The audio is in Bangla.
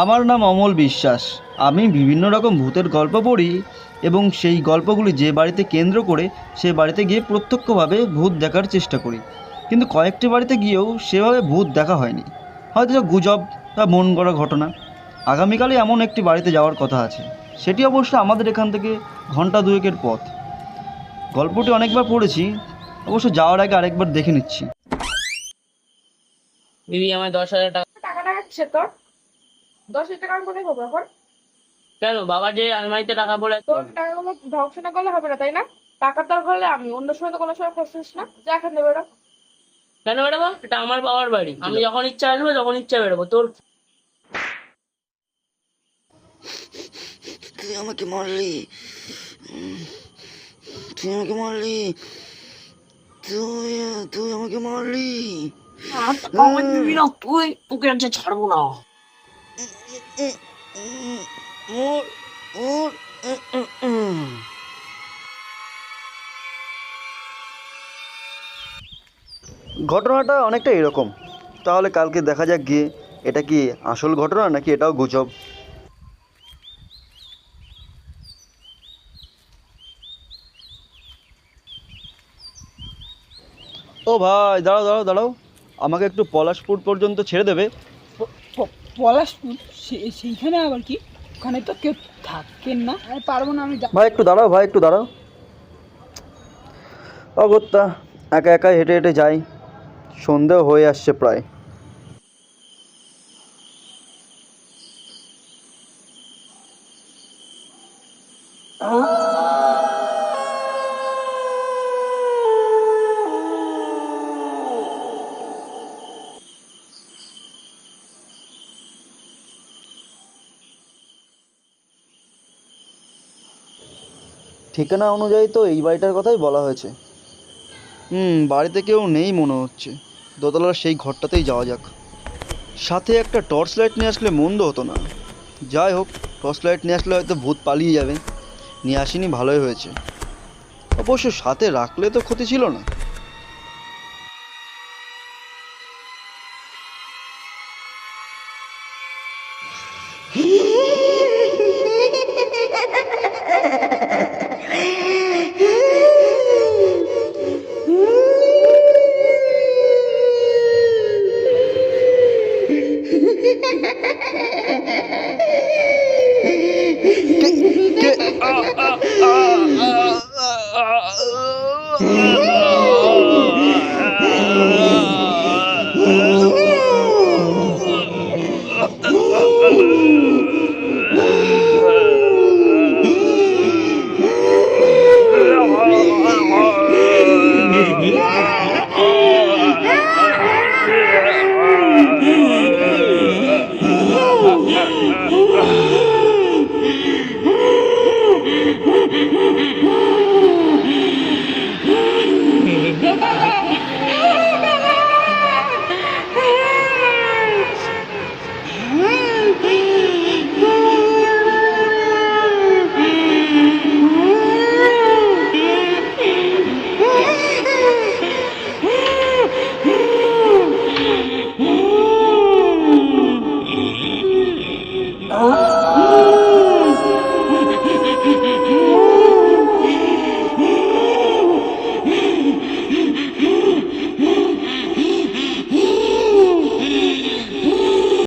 আমার নাম অমল বিশ্বাস। আমি বিভিন্ন রকম ভূতের গল্প পড়ি এবং সেই গল্পগুলি যে বাড়িতে কেন্দ্র করে সে বাড়িতে গিয়ে প্রত্যক্ষভাবে ভূত দেখার চেষ্টা করি। কিন্তু কয়েকটি বাড়িতে গিয়েও সেভাবে ভূত দেখা হয়নি, হয়তো গুজব বা মন গড়া ঘটনা। আগামীকালই এমন একটি বাড়িতে যাওয়ার কথা আছে, সেটি অবশ্য আমাদের এখান থেকে ঘন্টা দুয়েকের পথ। গল্পটি অনেকবার পড়েছি, অবশ্য যাওয়ার আগে আরেকবার দেখে নিচ্ছি। দিদি আমার 10,000 টাকা। টাকা টাকা কিসের তোর? 10,000 টাকা আমি কোথায় পাবো এখন? কেন বাবা যে আলমারিতে টাকা পড়ে আছে? তোর টাকাগুলো ধ্বংস না করলে হবে না, তাই না? টাকার দরকার হলে আমি অন্য সময় তো কোনো সময় খরচিস না, যা এখান থেকে বেরো। কেন বেরোবো? এটা আমার বাবার বাড়ি, আমি যখন ইচ্ছা আসবো যখন ইচ্ছা বেরোবো। তোর তুই আমাকে মারলি, তুই আমাকে মারলি, তুই তুই আমাকে মারলি। আমার দিবি না তুই, তোকে আজ ছাড়বো না। মোর মোর ঘটনাটা অনেকটা এরকম। তাহলে কালকে দেখা যাক গিয়ে এটা কি আসল ঘটনা নাকি এটাও গুজব। ও ভাই, দাঁড়াও দাঁড়াও দাঁড়াও, আমাকে একটু পলাশপুর পর্যন্ত ছেড়ে দেবে? পলাশপুর? সেইখানে আবার কি? ওখানে তো কেউ থাকেন না। আমি পারবো না, আমি ভাই একটু দাঁড়াও, ভাই একটু দাঁড়াও। অগত্যা একা একা হেঁটে হেঁটে যাই, সন্ধেও হয়ে আসছে প্রায়। ঠিকানা অনুযায়ী তো এই বাড়িটার কথাই বলা হয়েছে। বাড়িতে কেউ নেই মনে হচ্ছে। দোতলার সেই ঘরটাতেই যাওয়া যাক। সাথে একটা টর্চ লাইট নিয়ে আসলে মন্দ হতো না। যাই হোক, টর্চ লাইট নিয়ে আসলে হয়তো ভূত পালিয়ে যাবে। নিয়ে আসিনি, ভালোই হয়েছে। অবশ্য সাথে রাখলে তো ক্ষতি ছিল না।